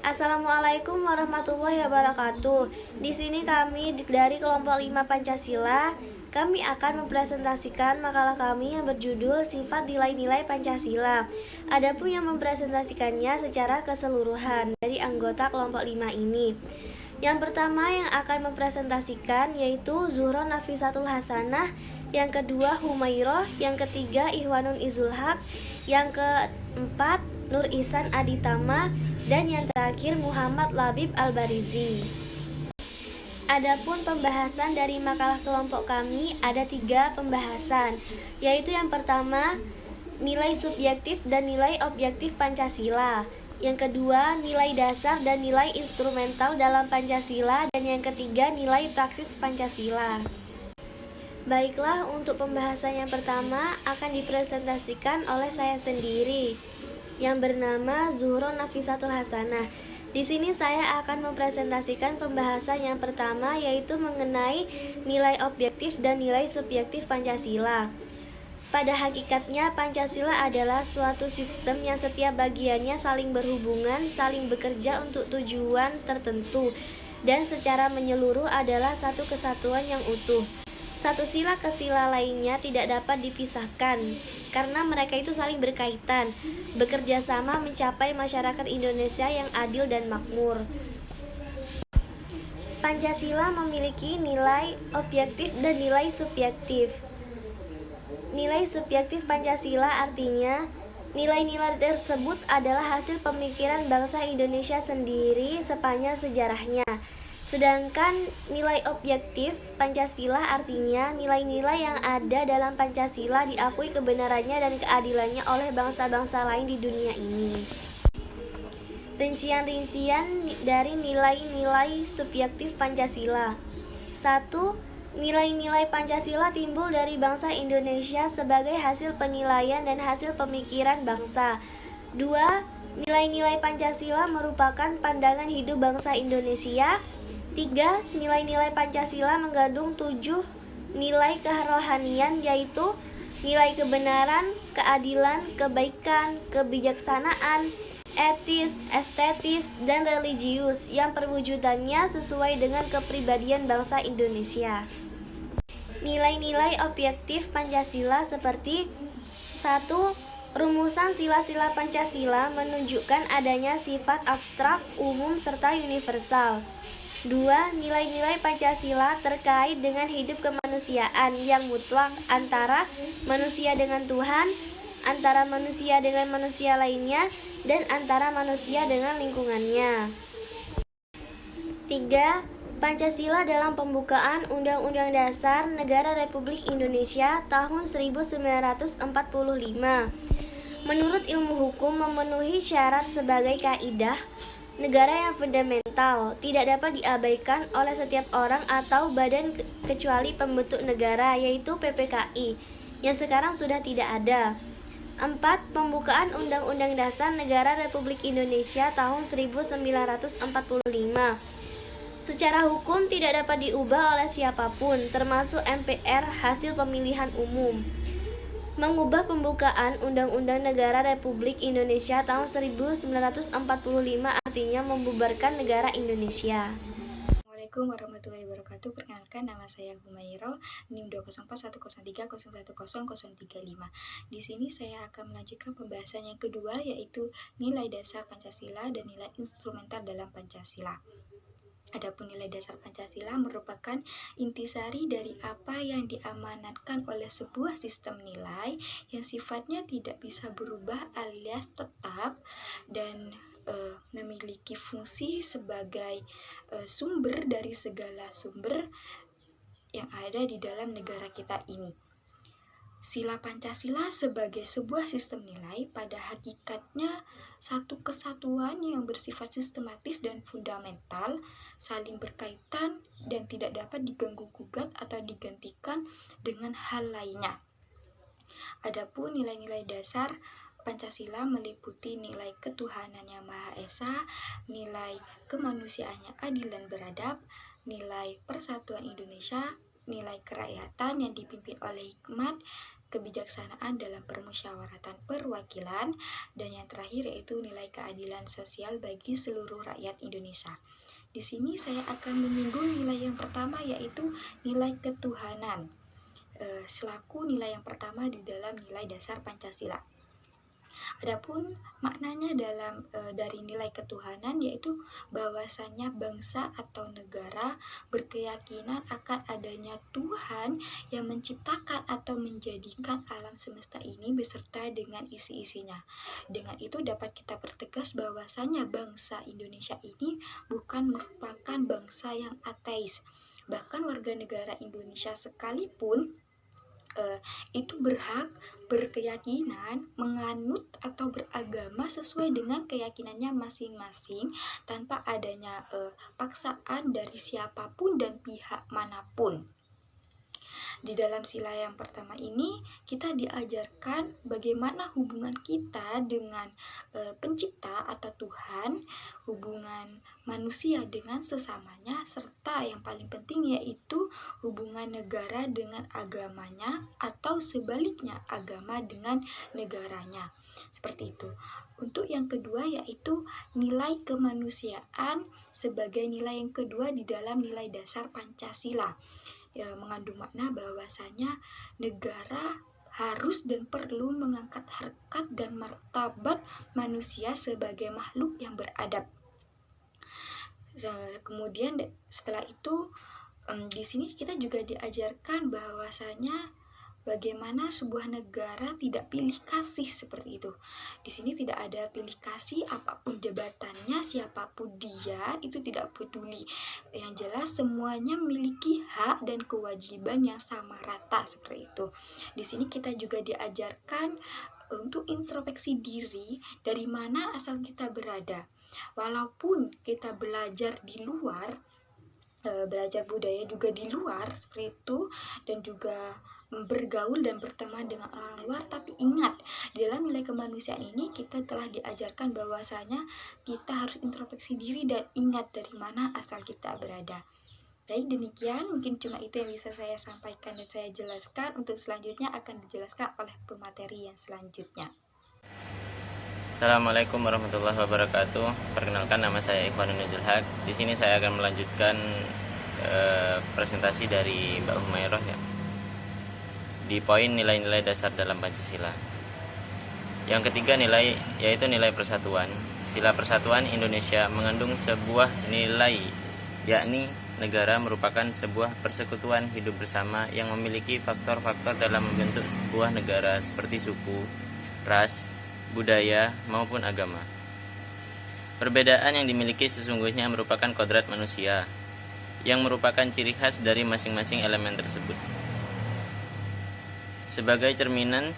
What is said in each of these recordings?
Assalamualaikum warahmatullahi wabarakatuh. Di sini kami dari kelompok 5 Pancasila. Kami akan mempresentasikan makalah kami yang berjudul Sifat Nilai-nilai Pancasila. Adapun yang mempresentasikannya secara keseluruhan dari anggota kelompok 5 ini. Yang pertama yang akan mempresentasikan yaitu Zuhro Nafisatul Hasanah, yang kedua Humairah, yang ketiga Ihwanun Izulhaq, yang keempat Nur Ihsan Aditama, dan yang terakhir Muhammad Labib Al-Barizi. Adapun pembahasan dari makalah kelompok kami ada 3 pembahasan, yaitu yang pertama nilai subjektif dan nilai objektif Pancasila, yang kedua nilai dasar dan nilai instrumental dalam Pancasila, dan yang ketiga nilai praksis Pancasila. Baiklah, untuk pembahasan yang pertama akan dipresentasikan oleh saya sendiri yang bernama Zuhro Nafisatul Hasanah. Di sini saya akan mempresentasikan pembahasan yang pertama, yaitu mengenai nilai objektif dan nilai subjektif Pancasila. Pada hakikatnya Pancasila adalah suatu sistem yang setiap bagiannya saling berhubungan, saling bekerja untuk tujuan tertentu, dan secara menyeluruh adalah satu kesatuan yang utuh. Satu sila ke sila lainnya tidak dapat dipisahkan, karena mereka itu saling berkaitan, bekerja sama mencapai masyarakat Indonesia yang adil dan makmur. Pancasila memiliki nilai objektif dan nilai subjektif. Nilai subjektif Pancasila artinya nilai-nilai tersebut adalah hasil pemikiran bangsa Indonesia sendiri sepanjang sejarahnya. Sedangkan nilai objektif Pancasila artinya nilai-nilai yang ada dalam Pancasila diakui kebenarannya dan keadilannya oleh bangsa-bangsa lain di dunia ini. Rincian-rincian dari nilai-nilai subjektif Pancasila. 1. Nilai-nilai Pancasila timbul dari bangsa Indonesia sebagai hasil penilaian dan hasil pemikiran bangsa. 2. Nilai-nilai Pancasila merupakan pandangan hidup bangsa Indonesia. 3. Nilai-nilai Pancasila mengandung 7 nilai kerohanian, yaitu nilai kebenaran, keadilan, kebaikan, kebijaksanaan, etis, estetis, dan religius yang perwujudannya sesuai dengan kepribadian bangsa Indonesia. Nilai-nilai objektif Pancasila seperti 1. Rumusan sila-sila Pancasila menunjukkan adanya sifat abstrak, umum, serta universal. 2. Nilai-nilai Pancasila terkait dengan hidup kemanusiaan yang mutlak antara manusia dengan Tuhan, antara manusia dengan manusia lainnya, dan antara manusia dengan lingkungannya. 3. Pancasila dalam pembukaan Undang-Undang Dasar Negara Republik Indonesia tahun 1945. Menurut ilmu hukum memenuhi syarat sebagai kaidah negara yang fundamental, tidak dapat diabaikan oleh setiap orang atau badan kecuali pembentuk negara, yaitu PPKI, yang sekarang sudah tidak ada. 4. Pembukaan Undang-Undang Dasar Negara Republik Indonesia tahun 1945. Secara hukum tidak dapat diubah oleh siapapun, termasuk MPR hasil pemilihan umum. Mengubah pembukaan Undang-Undang Negara Republik Indonesia tahun 1945 artinya membubarkan negara Indonesia. Assalamualaikum warahmatullahi wabarakatuh. Perkenalkan, nama saya Humairah, NIM 20410130035. Di sini saya akan melanjutkan pembahasan yang kedua, yaitu nilai dasar Pancasila dan nilai instrumental dalam Pancasila. Adapun nilai dasar Pancasila merupakan intisari dari apa yang diamanatkan oleh sebuah sistem nilai yang sifatnya tidak bisa berubah alias tetap dan memiliki fungsi sebagai sumber dari segala sumber yang ada di dalam negara kita ini. Sila Pancasila sebagai sebuah sistem nilai pada hakikatnya satu kesatuan yang bersifat sistematis dan fundamental, saling berkaitan dan tidak dapat diganggu-gugat atau digantikan dengan hal lainnya. Adapun nilai-nilai dasar Pancasila meliputi nilai ketuhanan yang Maha Esa, nilai kemanusiaannya adil dan beradab, nilai persatuan Indonesia, nilai kerakyatan yang dipimpin oleh hikmat, kebijaksanaan dalam permusyawaratan perwakilan, dan yang terakhir yaitu nilai keadilan sosial bagi seluruh rakyat Indonesia. Di sini saya akan menyinggung nilai yang pertama, yaitu nilai ketuhanan, selaku nilai yang pertama di dalam nilai dasar Pancasila. Adapun maknanya dari nilai ketuhanan, yaitu bahwasannya bangsa atau negara berkeyakinan akan adanya Tuhan yang menciptakan atau menjadikan alam semesta ini beserta dengan isi-isinya. Dengan itu dapat kita pertegas bahwasannya bangsa Indonesia ini bukan merupakan bangsa yang ateis. Bahkan warga negara Indonesia sekalipun itu berhak berkeyakinan, menganut atau beragama sesuai dengan keyakinannya masing-masing tanpa adanya paksaan dari siapapun dan pihak manapun. Di dalam sila yang pertama ini kita diajarkan bagaimana hubungan kita dengan pencipta atau Tuhan, hubungan manusia dengan sesamanya, serta yang paling penting yaitu hubungan negara dengan agamanya atau sebaliknya agama dengan negaranya. Seperti itu. Untuk yang kedua yaitu nilai kemanusiaan sebagai nilai yang kedua di dalam nilai dasar Pancasila. Mengandung makna bahwasanya negara harus dan perlu mengangkat harkat dan martabat manusia sebagai makhluk yang beradab. Kemudian setelah itu di sini kita juga diajarkan bahwasanya bagaimana sebuah negara tidak pilih kasih seperti itu. Di sini tidak ada pilih kasih, apapun jabatannya, siapapun dia, itu tidak peduli. Yang jelas semuanya memiliki hak dan kewajiban yang sama rata seperti itu. Di sini kita juga diajarkan untuk introspeksi diri dari mana asal kita berada. Walaupun kita belajar di luar, belajar budaya juga di luar seperti itu, dan juga bergaul dan berteman dengan orang luar, tapi ingat dalam nilai kemanusiaan ini kita telah diajarkan bahwasanya kita harus introspeksi diri dan ingat dari mana asal kita berada. Baik, demikian mungkin cuma itu yang bisa saya sampaikan dan saya jelaskan. Untuk selanjutnya akan dijelaskan oleh pemateri yang selanjutnya. Assalamualaikum warahmatullahi wabarakatuh. Perkenalkan, nama saya Ikhwanul Nuzul-Haq. Di sini saya akan melanjutkan presentasi dari Mbak Humairah ya, di poin nilai-nilai dasar dalam Pancasila. Yang ketiga yaitu nilai persatuan. Sila persatuan Indonesia mengandung sebuah nilai, yakni negara merupakan sebuah persekutuan hidup bersama yang memiliki faktor-faktor dalam membentuk sebuah negara seperti suku, ras, budaya, maupun agama. Perbedaan yang dimiliki sesungguhnya merupakan kodrat manusia yang merupakan ciri khas dari masing-masing elemen tersebut. Sebagai cerminan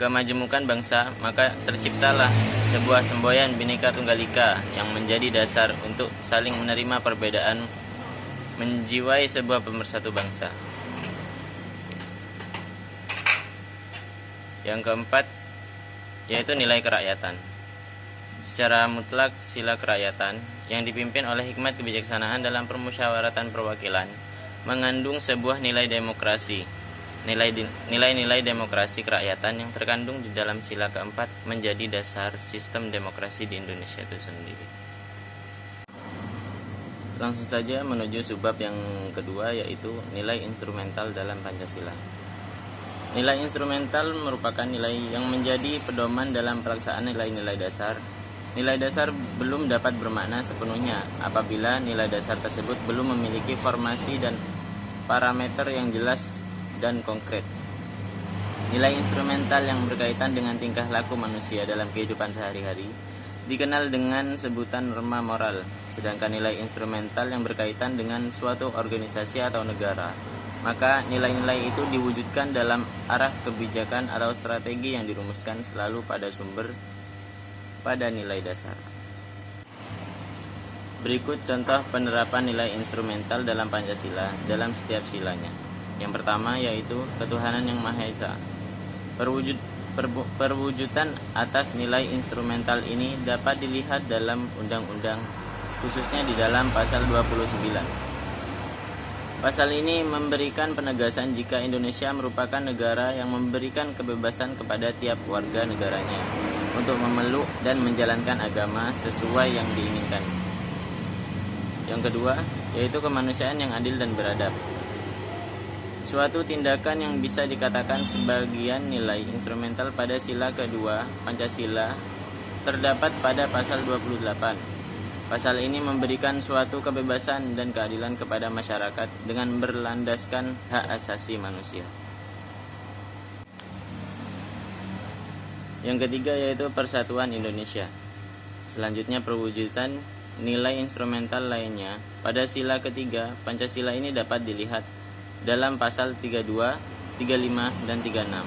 kemajemukan bangsa, maka terciptalah sebuah semboyan Bhinneka Tunggal Ika yang menjadi dasar untuk saling menerima perbedaan, menjiwai sebuah pemersatu bangsa. Yang keempat yaitu nilai kerakyatan. Secara mutlak, sila kerakyatan yang dipimpin oleh hikmat kebijaksanaan dalam permusyawaratan perwakilan mengandung sebuah nilai demokrasi. Nilai-nilai demokrasi kerakyatan yang terkandung di dalam sila keempat menjadi dasar sistem demokrasi di Indonesia itu sendiri. Langsung saja menuju subbab yang kedua, yaitu nilai instrumental dalam Pancasila. Nilai instrumental merupakan nilai yang menjadi pedoman dalam pelaksanaan nilai-nilai dasar. Nilai dasar belum dapat bermakna sepenuhnya apabila nilai dasar tersebut belum memiliki formasi dan parameter yang jelas dan konkret. Nilai instrumental yang berkaitan dengan tingkah laku manusia dalam kehidupan sehari-hari dikenal dengan sebutan norma moral, sedangkan nilai instrumental yang berkaitan dengan suatu organisasi atau negara, maka nilai-nilai itu diwujudkan dalam arah kebijakan atau strategi yang dirumuskan selalu pada nilai dasar. Berikut contoh penerapan nilai instrumental dalam Pancasila dalam setiap silanya. Yang pertama yaitu ketuhanan yang Maha Esa. Perwujudan atas nilai instrumental ini dapat dilihat dalam undang-undang, khususnya di dalam pasal 29. Pasal ini memberikan penegasan jika Indonesia merupakan negara yang memberikan kebebasan kepada tiap warga negaranya untuk memeluk dan menjalankan agama sesuai yang diinginkan. Yang kedua, yaitu kemanusiaan yang adil dan beradab. Suatu tindakan yang bisa dikatakan sebagian nilai instrumental pada sila kedua Pancasila terdapat pada pasal 28. Pasal ini memberikan suatu kebebasan dan keadilan kepada masyarakat dengan berlandaskan hak asasi manusia. Yang ketiga yaitu persatuan Indonesia. Selanjutnya perwujudan nilai instrumental lainnya pada sila ketiga Pancasila ini dapat dilihat dalam pasal 32, 35, dan 36.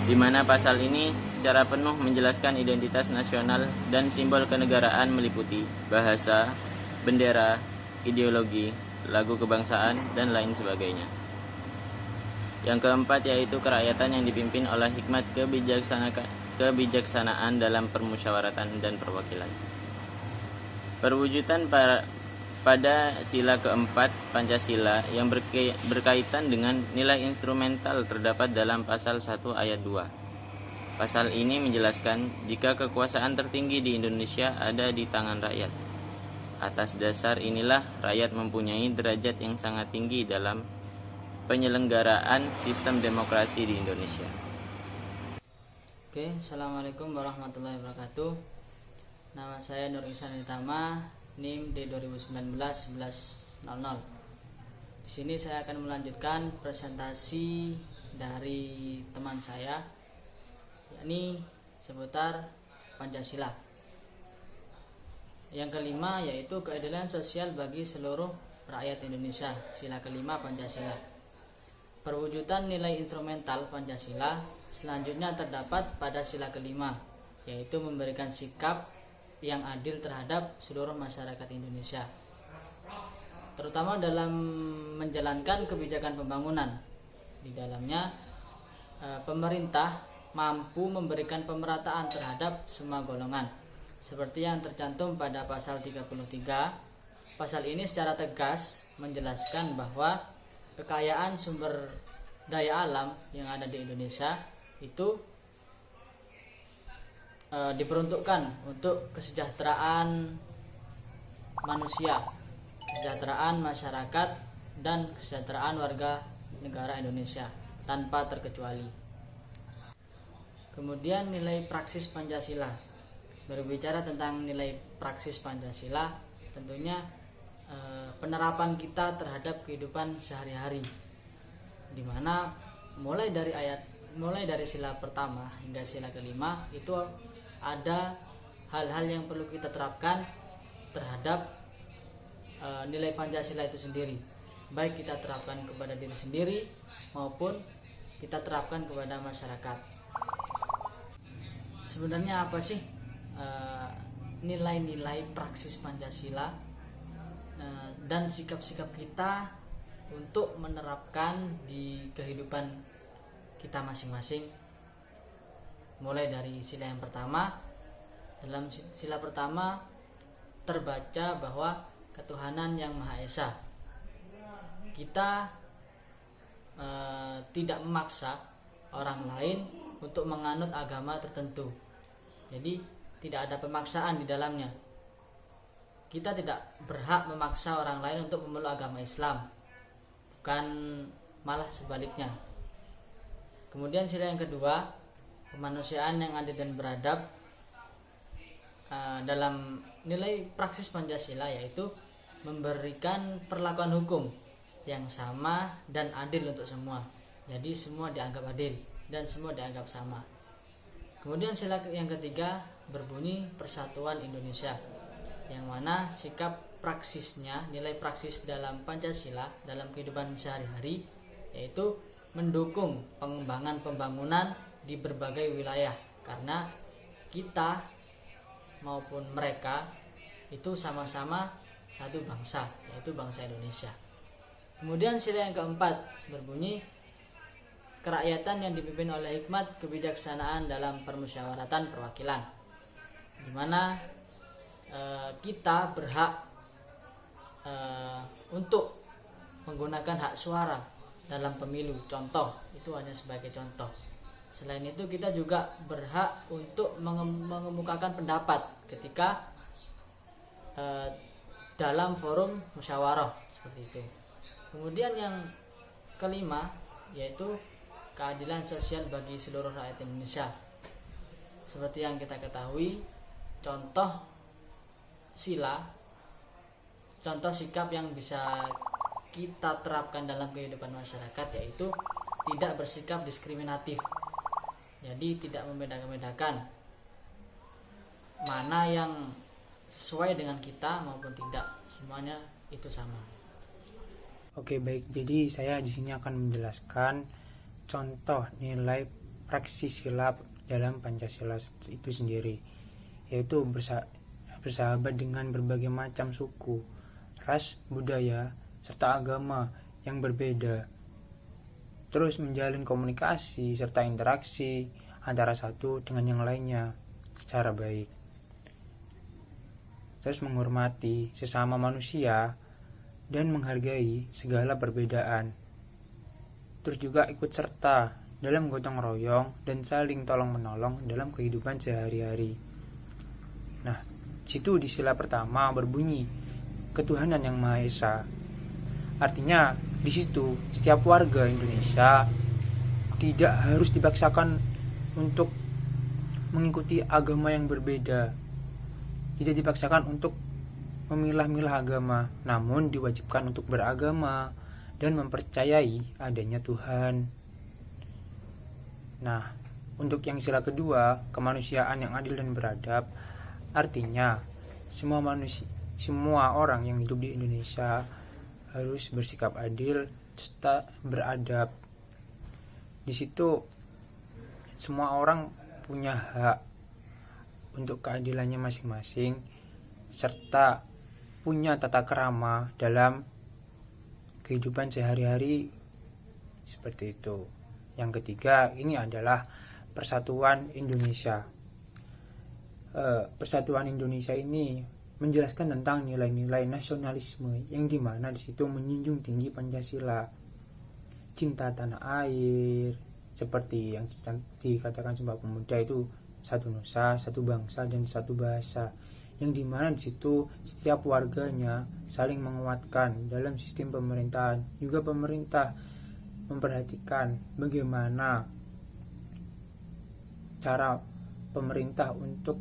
Di mana pasal ini secara penuh menjelaskan identitas nasional dan simbol kenegaraan meliputi bahasa, bendera, ideologi, lagu kebangsaan, dan lain sebagainya. Yang keempat yaitu kerakyatan yang dipimpin oleh hikmat kebijaksanaan dalam permusyawaratan dan perwakilan. Perwujudan pada sila keempat Pancasila yang berkaitan dengan nilai instrumental terdapat dalam pasal 1 ayat 2. Pasal ini menjelaskan jika kekuasaan tertinggi di Indonesia ada di tangan rakyat. Atas dasar inilah rakyat mempunyai derajat yang sangat tinggi dalam penyelenggaraan sistem demokrasi di Indonesia. Oke, Assalamualaikum warahmatullahi wabarakatuh. Nama saya Nur Ihsan Itama, NIM D2019-1100. Di sini saya akan melanjutkan presentasi dari teman saya, yakni seputar Pancasila. Yang kelima yaitu keadilan sosial bagi seluruh rakyat Indonesia, sila kelima Pancasila. Perwujudan nilai instrumental Pancasila selanjutnya terdapat pada sila kelima, yaitu memberikan sikap yang adil terhadap seluruh masyarakat Indonesia, terutama dalam menjalankan kebijakan pembangunan. Di dalamnya pemerintah mampu memberikan pemerataan terhadap semua golongan, seperti yang tercantum pada pasal 33. Pasal ini secara tegas menjelaskan bahwa kekayaan sumber daya alam yang ada di Indonesia itu diperuntukkan untuk kesejahteraan manusia, kesejahteraan masyarakat, dan kesejahteraan warga negara Indonesia tanpa terkecuali. Kemudian nilai praksis Pancasila. Berbicara tentang nilai praksis Pancasila, tentunya penerapan kita terhadap kehidupan sehari-hari, di mana mulai dari sila pertama hingga sila kelima itu ada hal-hal yang perlu kita terapkan terhadap nilai Pancasila itu sendiri, baik kita terapkan kepada diri sendiri maupun kita terapkan kepada masyarakat. Sebenarnya apa sih nilai-nilai praksis Pancasila dan sikap-sikap kita untuk menerapkan di kehidupan kita masing-masing? Mulai dari sila yang pertama. Dalam sila pertama terbaca bahwa ketuhanan yang Maha Esa. Kita tidak memaksa orang lain untuk menganut agama tertentu. Jadi tidak ada pemaksaan di dalamnya. Kita tidak berhak memaksa orang lain untuk memeluk agama Islam, bukan malah sebaliknya. Kemudian sila yang kedua, kemanusiaan yang adil dan beradab. Dalam nilai praksis Pancasila yaitu memberikan perlakuan hukum yang sama dan adil untuk semua. Jadi semua dianggap adil dan semua dianggap sama. Kemudian sila yang ketiga berbunyi persatuan Indonesia, yang mana sikap praksisnya, nilai praksis dalam Pancasila dalam kehidupan sehari-hari yaitu mendukung pengembangan pembangunan di berbagai wilayah, karena kita maupun mereka itu sama-sama satu bangsa, yaitu bangsa Indonesia. Kemudian sila yang keempat berbunyi kerakyatan yang dipimpin oleh hikmat kebijaksanaan dalam permusyawaratan perwakilan, di mana kita berhak untuk menggunakan hak suara dalam pemilu. Contoh, itu hanya sebagai contoh. Selain itu kita juga berhak untuk mengemukakan pendapat ketika dalam forum musyawarah seperti itu. Kemudian yang kelima yaitu keadilan sosial bagi seluruh rakyat Indonesia. Seperti yang kita ketahui, contoh sikap yang bisa kita terapkan dalam kehidupan masyarakat yaitu tidak bersikap diskriminatif. Jadi tidak membedakan mana yang sesuai dengan kita maupun tidak, semuanya itu sama. Oke, baik. Jadi saya di sini akan menjelaskan contoh nilai praksi sila dalam Pancasila itu sendiri, yaitu bersahabat dengan berbagai macam suku, ras, budaya, serta agama yang berbeda. Terus menjalin komunikasi serta interaksi antara satu dengan yang lainnya secara baik. Terus menghormati sesama manusia dan menghargai segala perbedaan. Terus juga ikut serta dalam gotong royong dan saling tolong menolong dalam kehidupan sehari-hari. Nah, situ di sila pertama berbunyi ketuhanan yang Maha Esa. Artinya di situ setiap warga Indonesia tidak harus dipaksakan untuk mengikuti agama yang berbeda. Tidak dipaksakan untuk memilah-milah agama, namun diwajibkan untuk beragama dan mempercayai adanya Tuhan. Nah, untuk yang sila kedua, kemanusiaan yang adil dan beradab, artinya semua orang yang hidup di Indonesia harus bersikap adil serta beradab. Di situ semua orang punya hak untuk keadilannya masing-masing serta punya tata krama dalam kehidupan sehari-hari seperti itu. Yang ketiga, ini adalah Persatuan Indonesia. Persatuan Indonesia ini menjelaskan tentang nilai-nilai nasionalisme yang dimana di situ menjunjung tinggi Pancasila, cinta tanah air, seperti yang dikatakan Sumpah Pemuda itu satu nusa, satu bangsa dan satu bahasa, yang dimana di situ setiap warganya saling menguatkan dalam sistem pemerintahan. Juga pemerintah memperhatikan bagaimana cara pemerintah untuk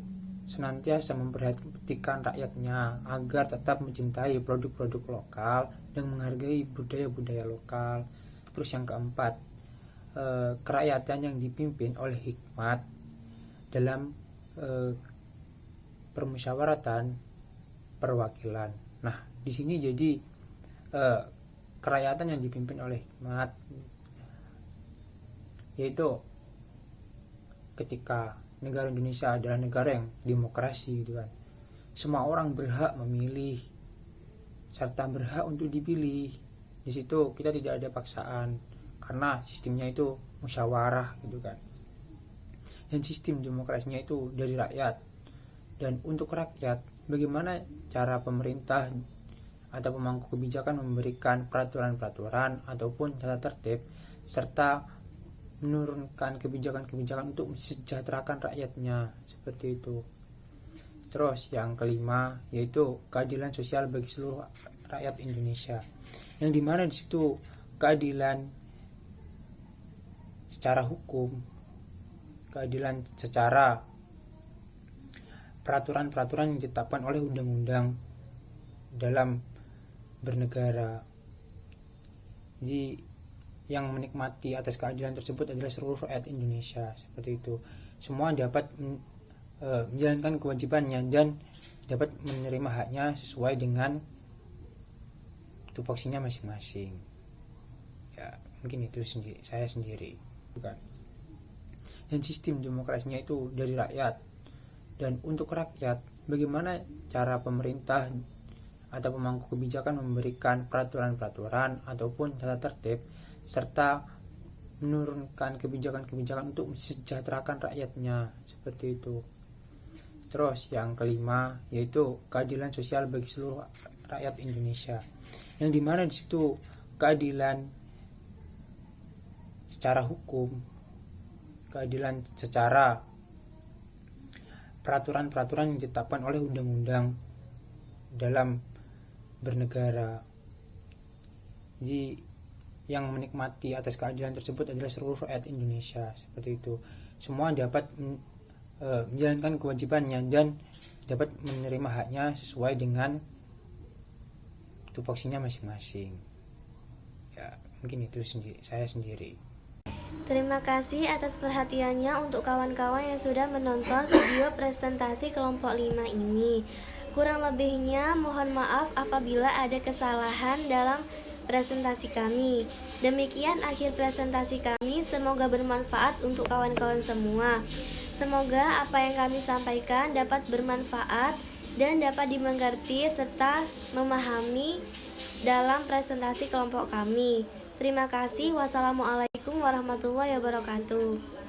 senantiasa memperhatikan rakyatnya agar tetap mencintai produk-produk lokal dan menghargai budaya-budaya lokal. Terus yang keempat, kerakyatan yang dipimpin oleh hikmat dalam permusyawaratan perwakilan. Nah, di sini jadi kerakyatan yang dipimpin oleh hikmat, yaitu ketika negara Indonesia adalah negara yang demokrasi gitu kan. Semua orang berhak memilih serta berhak untuk dipilih. Di situ kita tidak ada paksaan karena sistemnya itu musyawarah gitu kan. Dan sistem demokrasinya itu dari rakyat. Dan untuk rakyat, bagaimana cara pemerintah atau pemangku kebijakan memberikan peraturan-peraturan ataupun tata tertib serta menurunkan kebijakan-kebijakan untuk mensejahterakan rakyatnya seperti itu. Terus yang kelima yaitu keadilan sosial bagi seluruh rakyat Indonesia, yang dimana di situ keadilan secara hukum, keadilan secara peraturan-peraturan yang ditetapkan oleh undang-undang dalam bernegara. Jadi yang menikmati atas keadilan tersebut adalah seluruh rakyat Indonesia seperti itu. Semua dapat menjalankan kewajibannya dan dapat menerima haknya sesuai dengan tupoksinya masing-masing. Ya, mungkin itu saya sendiri, bukan. Dan sistem demokrasinya itu dari rakyat. Dan untuk rakyat, bagaimana cara pemerintah atau pemangku kebijakan memberikan peraturan-peraturan ataupun tata tertib serta menurunkan kebijakan-kebijakan untuk mensejahterakan rakyatnya seperti itu. Terus yang kelima yaitu keadilan sosial bagi seluruh rakyat Indonesia, yang dimana di situ keadilan secara hukum, keadilan secara peraturan-peraturan yang ditetapkan oleh undang-undang dalam bernegara. Jadi yang menikmati atas keadilan tersebut adalah seluruh rakyat Indonesia, seperti itu. Semua dapat menjalankan kewajibannya dan dapat menerima haknya sesuai dengan tupoksinya masing-masing. Ya, mungkin itu saya sendiri. Terima kasih atas perhatiannya untuk kawan-kawan yang sudah menonton video presentasi kelompok 5 ini. Kurang lebihnya mohon maaf apabila ada kesalahan dalam presentasi kami. Demikian akhir presentasi kami, semoga bermanfaat untuk kawan-kawan semua. Semoga apa yang kami sampaikan dapat bermanfaat dan dapat dimengerti serta memahami dalam presentasi kelompok kami. Terima kasih. Wassalamualaikum warahmatullahi wabarakatuh.